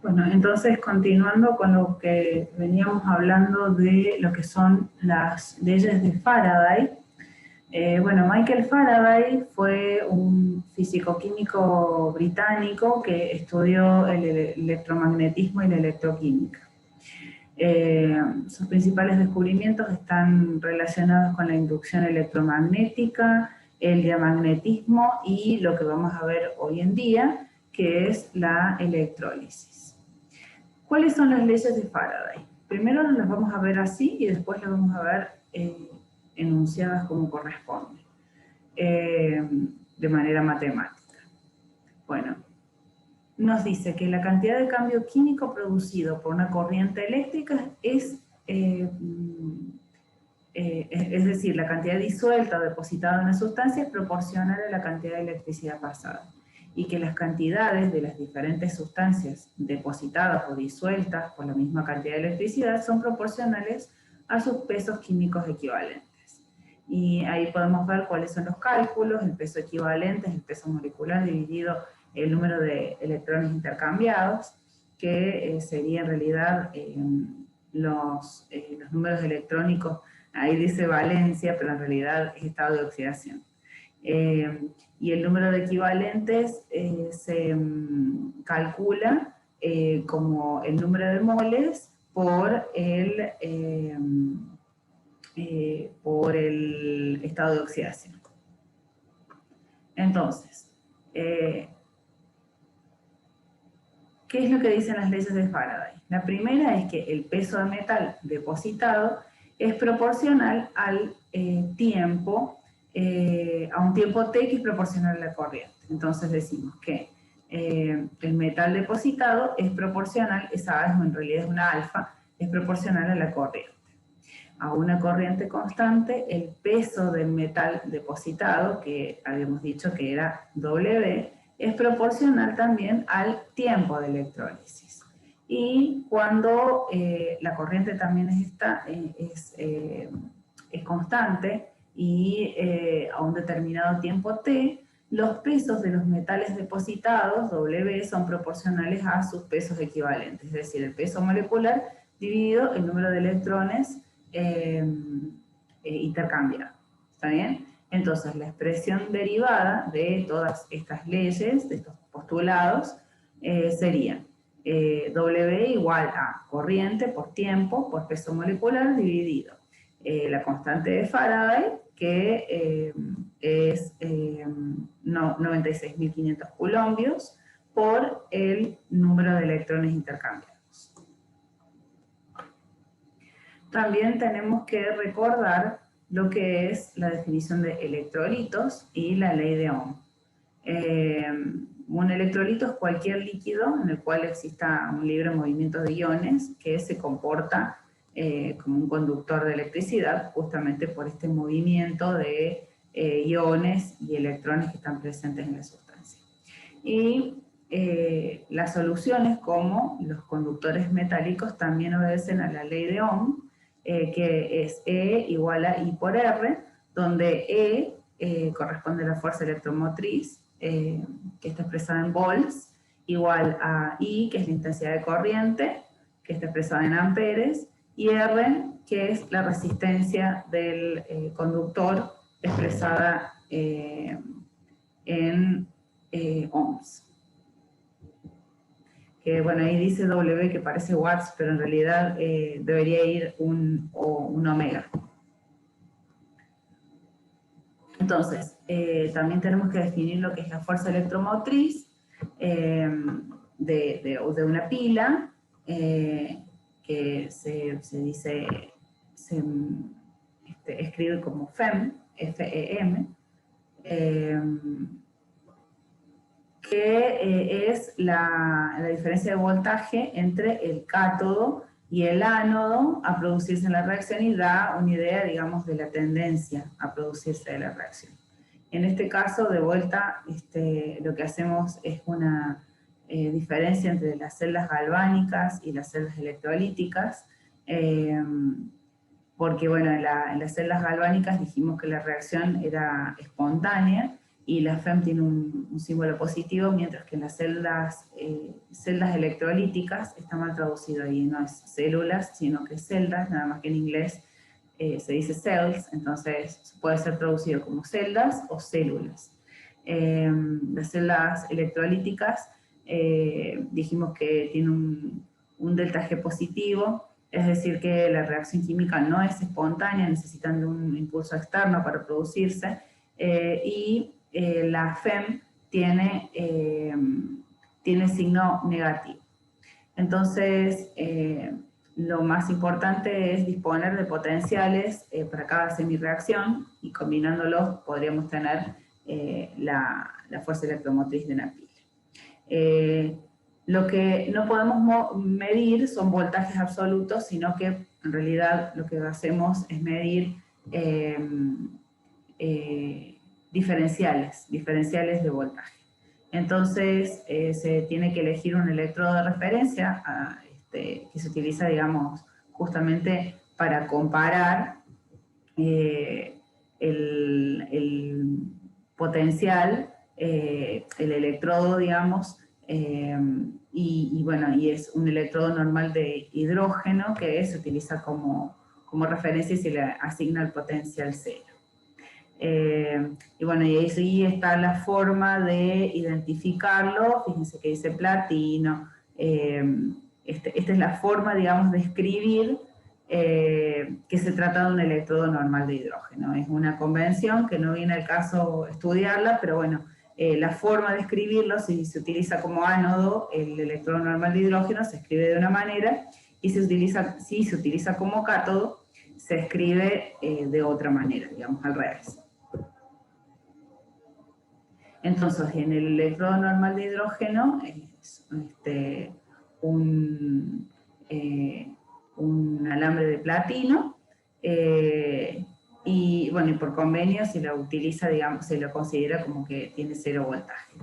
Bueno, entonces continuando con lo que veníamos hablando de lo que son las leyes de Faraday. Bueno, Michael Faraday fue un físico-químico británico que estudió el electromagnetismo y la electroquímica. Sus principales descubrimientos están relacionados con la inducción electromagnética, el diamagnetismo y lo que vamos a ver hoy en día, que es la electrólisis. ¿Cuáles son las leyes de Faraday? Primero las vamos a ver así y después las vamos a ver enunciadas como corresponde, de manera matemática. Bueno, nos dice que la cantidad de cambio químico producido por una corriente eléctrica es decir, la cantidad disuelta o depositada en una sustancia es proporcional a la cantidad de electricidad pasada, y que las cantidades de las diferentes sustancias depositadas o disueltas por la misma cantidad de electricidad son proporcionales a sus pesos químicos equivalentes. Y ahí podemos ver cuáles son los cálculos. El peso equivalente es el peso molecular dividido el número de electrones intercambiados, que sería en realidad los números electrónicos. Ahí dice valencia, pero en realidad es estado de oxidación. Y el número de equivalentes se calcula como el número de moles por el estado de oxidación. Entonces, ¿qué es lo que dicen las leyes de Faraday? La primera es que el peso de metal depositado es proporcional al tiempo, a un tiempo t que es proporcional a la corriente. Entonces decimos que el metal depositado es proporcional, esa A en realidad es una alfa, es proporcional a la corriente. A una corriente constante, el peso del metal depositado, que habíamos dicho que era W, es proporcional también al tiempo de electrólisis. Y cuando la corriente también es constante y a un determinado tiempo t, los pesos de los metales depositados, W, son proporcionales a sus pesos equivalentes, es decir, el peso molecular dividido el número de electrones intercambiados. ¿Está bien? Entonces, la expresión derivada de todas estas leyes, de estos postulados, sería W igual a corriente por tiempo por peso molecular dividido la constante de Faraday, que es 96.500 coulombios, por el número de electrones intercambiados. También tenemos que recordar lo que es la definición de electrolitos y la ley de Ohm. Un electrolito es cualquier líquido en el cual exista un libre movimiento de iones que se comporta como un conductor de electricidad, justamente por este movimiento de iones y electrones que están presentes en la sustancia. Y las soluciones, como los conductores metálicos, también obedecen a la ley de Ohm, que es E igual a I por R, donde E corresponde a la fuerza electromotriz, que está expresada en volts, igual a I, que es la intensidad de corriente, que está expresada en amperes, y R, que es la resistencia del conductor, expresada en ohms. Que bueno, ahí dice W, que parece watts, pero en realidad debería ir un omega. Entonces, también tenemos que definir lo que es la fuerza electromotriz de una pila, que se escribe como FEM, F-E-M, que es la diferencia de voltaje entre el cátodo y el ánodo a producirse en la reacción, y da una idea, digamos, de la tendencia a producirse de la reacción. En este caso, de vuelta, lo que hacemos es una diferencia entre las celdas galvánicas y las celdas electrolíticas, porque bueno, en las celdas galvánicas dijimos que la reacción era espontánea, y la FEM tiene un símbolo positivo, mientras que en las celdas electrolíticas, está mal traducido ahí, no es células, sino que celdas, nada más que en inglés se dice cells, entonces puede ser traducido como celdas o células. Las celdas electrolíticas, dijimos que tiene un delta G positivo, es decir que la reacción química no es espontánea, necesitan de un impulso externo para producirse, y la FEM tiene signo negativo. Entonces, lo más importante es disponer de potenciales para cada semireacción, y combinándolos podríamos tener la fuerza electromotriz de una pila. Lo que no podemos medir son voltajes absolutos, sino que en realidad lo que hacemos es medir diferenciales de voltaje. Entonces se tiene que elegir un electrodo de referencia que se utiliza, digamos, justamente para comparar el potencial, el electrodo, digamos, y es un electrodo normal de hidrógeno que se utiliza como referencia y se le asigna el potencial cero. Y ahí está la forma de identificarlo. Fíjense que dice platino. Esta es la forma, digamos, de escribir que se trata de un electrodo normal de hidrógeno. Es una convención que no viene al caso estudiarla, pero bueno, la forma de escribirlo, si se utiliza como ánodo el electrodo normal de hidrógeno, se escribe de una manera, y si se utiliza como cátodo, se escribe de otra manera, digamos, al revés. Entonces, en el electrodo normal de hidrógeno es un alambre de platino, y por convenio se lo utiliza, digamos, se lo considera como que tiene 0 voltaje.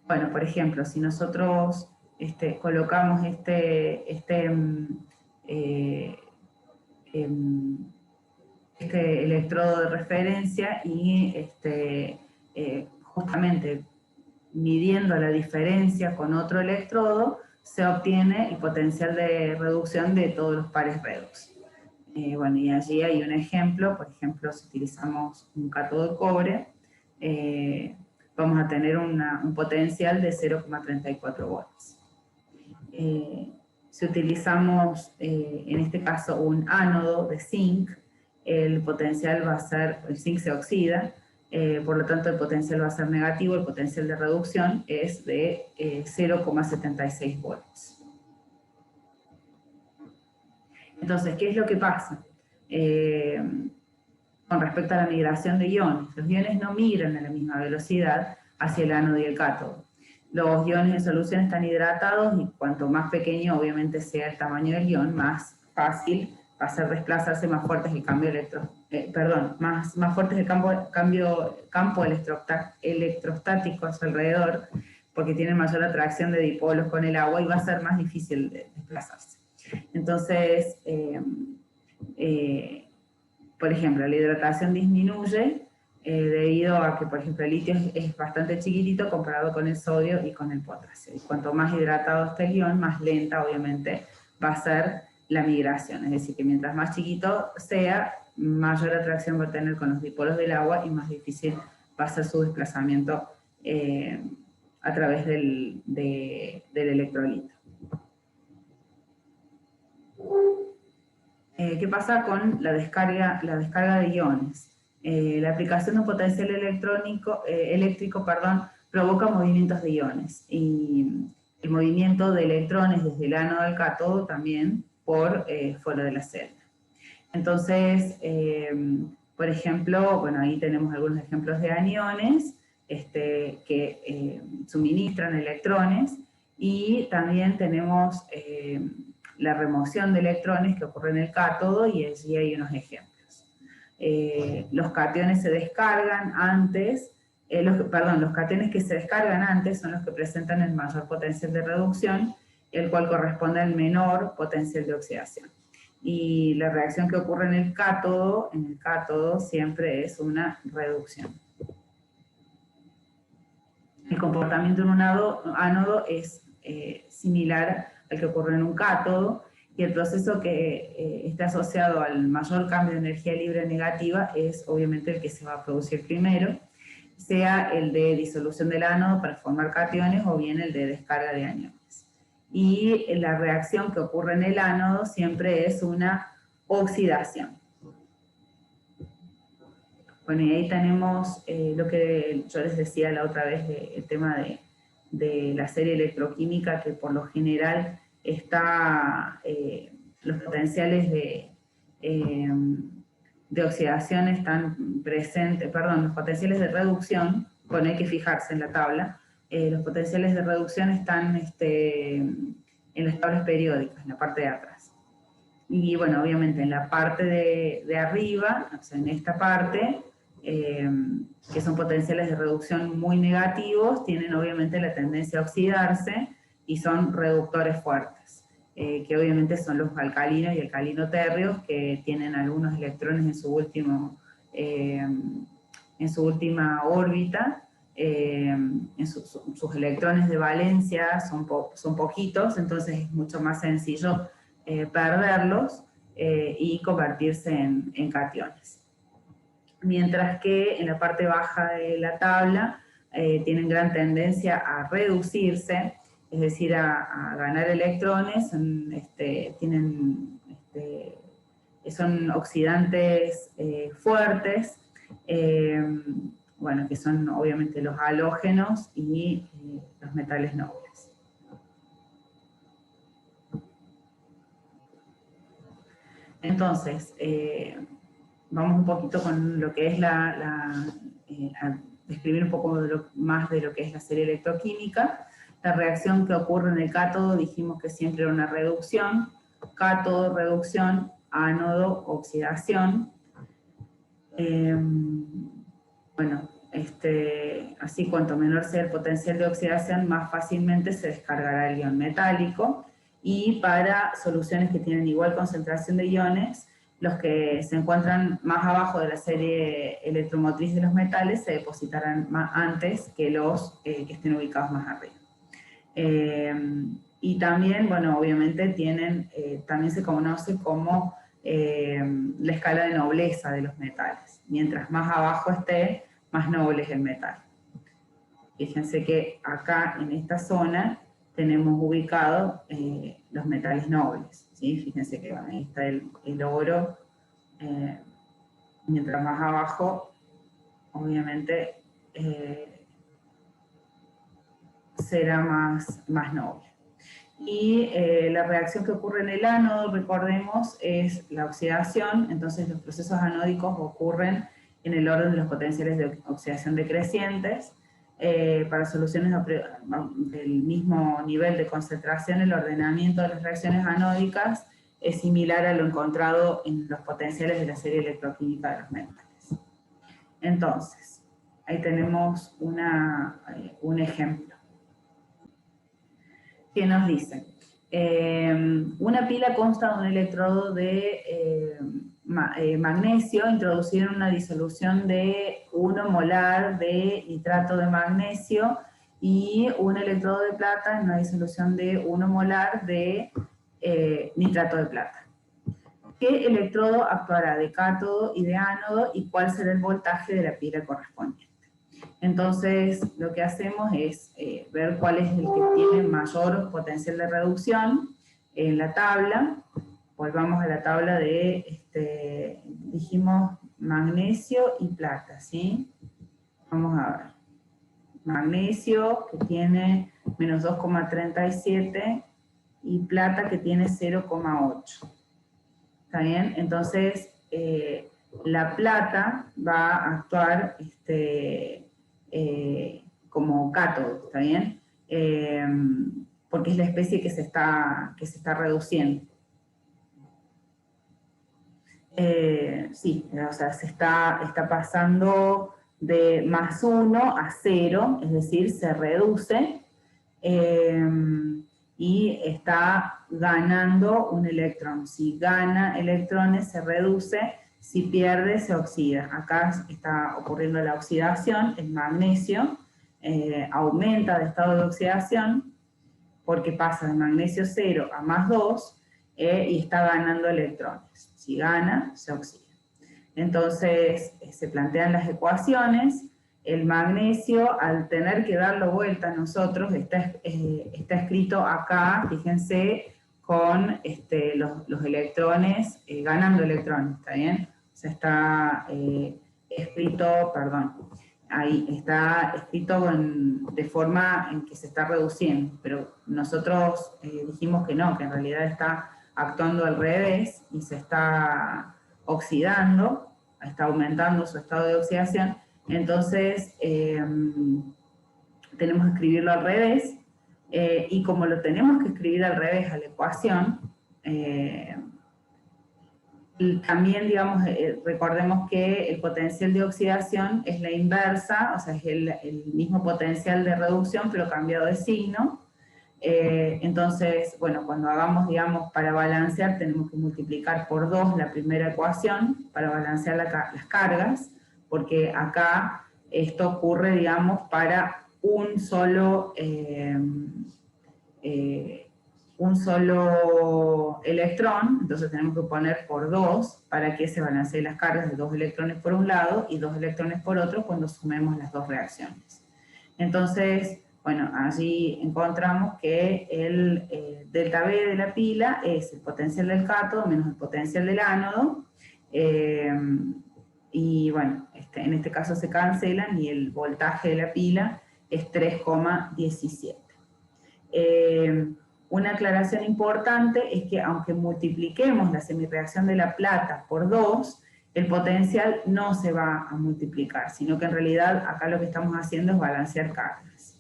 Bueno, por ejemplo, si nosotros colocamos este electrodo de referencia y justamente midiendo la diferencia con otro electrodo, se obtiene el potencial de reducción de todos los pares redox. Y allí hay un ejemplo. Por ejemplo, si utilizamos un cátodo de cobre, vamos a tener un potencial de 0,34 volts. Si utilizamos, en este caso, un ánodo de zinc, el potencial va a ser, el zinc se oxida, por lo tanto el potencial va a ser negativo, el potencial de reducción es de 0,76 volts. Entonces, ¿qué es lo que pasa? Con respecto a la migración de iones, los iones no migran a la misma velocidad hacia el ánodo y el cátodo. Los iones en solución están hidratados, y cuanto más pequeño obviamente sea el tamaño del ion, más fácil va a ser desplazarse, más fuerte es el cambio más fuerte es el campo electrostático a su alrededor, porque tiene mayor atracción de dipolos con el agua y va a ser más difícil de desplazarse. Entonces, por ejemplo, la hidratación disminuye debido a que, por ejemplo, el litio es bastante chiquitito comparado con el sodio y con el potasio. Y cuanto más hidratado esté el ion, más lenta, obviamente, va a ser la migración. Es decir, que mientras más chiquito sea, mayor atracción va a tener con los dipolos del agua y más difícil va a ser su desplazamiento a través del electrolito. ¿Qué pasa con la descarga de iones? La aplicación de un potencial eléctrico provoca movimientos de iones, y el movimiento de electrones desde el ánodo al cátodo también por fuera de la celda. Entonces, por ejemplo, ahí tenemos algunos ejemplos de aniones que suministran electrones, y también tenemos la remoción de electrones que ocurre en el cátodo, y allí hay unos ejemplos. Los cationes se descargan antes, los cationes que se descargan antes son los que presentan el mayor potencial de reducción, el cual corresponde al menor potencial de oxidación. y la reacción que ocurre en el cátodo siempre es una reducción. El comportamiento en un ánodo es similar al que ocurre en un cátodo, y el proceso que está asociado al mayor cambio de energía libre negativa es obviamente el que se va a producir primero, sea el de disolución del ánodo para formar cationes o bien el de descarga de aniones. Y la reacción que ocurre en el ánodo siempre es una oxidación. Bueno, y ahí tenemos lo que yo les decía la otra vez, el tema de la serie electroquímica, que por lo general está, los potenciales de oxidación están presentes, perdón, los potenciales de reducción, bueno, hay que fijarse en la tabla, los potenciales de reducción están en las tablas periódicas, en la parte de atrás. Y bueno, obviamente en la parte de arriba, o sea, en esta parte, que son potenciales de reducción muy negativos, tienen obviamente la tendencia a oxidarse y son reductores fuertes, que obviamente son los alcalinos y alcalino-térreos, que tienen algunos electrones en su última órbita. Sus electrones de valencia son poquitos, entonces es mucho más sencillo perderlos y convertirse en cationes. Mientras que en la parte baja de la tabla tienen gran tendencia a reducirse, es decir, a ganar electrones, son oxidantes fuertes, bueno, que son obviamente los halógenos y los metales nobles. Entonces, vamos un poquito con lo que es a describir un poco más de lo que es la serie electroquímica. La reacción que ocurre en el cátodo dijimos que siempre era una reducción, cátodo, reducción, ánodo, oxidación. Bueno, así cuanto menor sea el potencial de oxidación, más fácilmente se descargará el ion metálico, y para soluciones que tienen igual concentración de iones, los que se encuentran más abajo de la serie electromotriz de los metales se depositarán antes que los que estén ubicados más arriba. Y también, bueno, obviamente también se conoce como la escala de nobleza de los metales. Mientras más abajo esté, más noble es el metal. Fíjense que acá en esta zona tenemos ubicados los metales nobles, ¿sí? Fíjense que ahí está el oro, mientras más abajo, obviamente, será más noble. Y la reacción que ocurre en el ánodo, recordemos, es la oxidación. Entonces los procesos anódicos ocurren en el orden de los potenciales de oxidación decrecientes. Para soluciones del mismo nivel de concentración, el ordenamiento de las reacciones anódicas es similar a lo encontrado en los potenciales de la serie electroquímica de los metales. Entonces, ahí tenemos un ejemplo que nos dice, una pila consta de un electrodo de magnesio introducido en una disolución de 1 molar de nitrato de magnesio y un electrodo de plata en una disolución de 1 molar de nitrato de plata. ¿Qué electrodo actuará de cátodo y de ánodo y cuál será el voltaje de la pila correspondiente? Entonces, lo que hacemos es ver cuál es el que tiene mayor potencial de reducción en la tabla. Volvamos a la tabla dijimos magnesio y plata, ¿sí? Vamos a ver. Magnesio, que tiene menos 2,37, y plata, que tiene 0,8. ¿Está bien? Entonces, la plata va a actuar como cátodo, ¿está bien? Porque es la especie que se está reduciendo. Sí, o sea, se está pasando de +1 a 0, es decir, se reduce. y está ganando un electrón. Si gana electrones se reduce, si pierde se oxida. Acá está ocurriendo la oxidación, el magnesio aumenta de estado de oxidación porque pasa de magnesio 0 a +2 y está ganando electrones. Si gana, se oxida. Entonces se plantean las ecuaciones. El magnesio, al tener que darlo vuelta a nosotros, está escrito acá, fíjense, con los electrones, ganando electrones, ¿está bien? O sea, está escrito, perdón, ahí está escrito de forma en que se está reduciendo, pero nosotros dijimos que no, que en realidad está actuando al revés y se está oxidando, está aumentando su estado de oxidación. Entonces tenemos que escribirlo al revés, y como lo tenemos que escribir al revés a la ecuación, también, digamos, recordemos que el potencial de oxidación es la inversa, o sea, es el mismo potencial de reducción, pero cambiado de signo. Entonces, bueno, cuando hagamos, digamos, para balancear, tenemos que multiplicar por 2 la primera ecuación para balancear las cargas, porque acá esto ocurre, digamos, para un solo electrón, entonces tenemos que poner por 2 para que se balanceen las cargas de 2 electrones por un lado y 2 electrones por otro cuando sumemos las dos reacciones. Entonces, bueno, allí encontramos que el delta B de la pila es el potencial del cátodo menos el potencial del ánodo, y bueno, en este caso se cancelan y el voltaje de la pila es 3,17. Una aclaración importante es que aunque multipliquemos la semirreacción de la plata por 2, el potencial no se va a multiplicar, sino que en realidad acá lo que estamos haciendo es balancear cargas.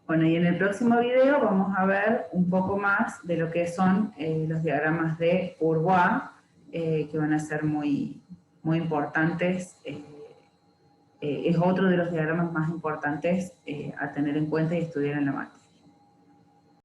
Bueno, y en el próximo video vamos a ver un poco más de lo que son los diagramas de Bourgeois, que van a ser muy, muy importantes. Es otro de los diagramas más importantes a tener en cuenta y estudiar en la materia.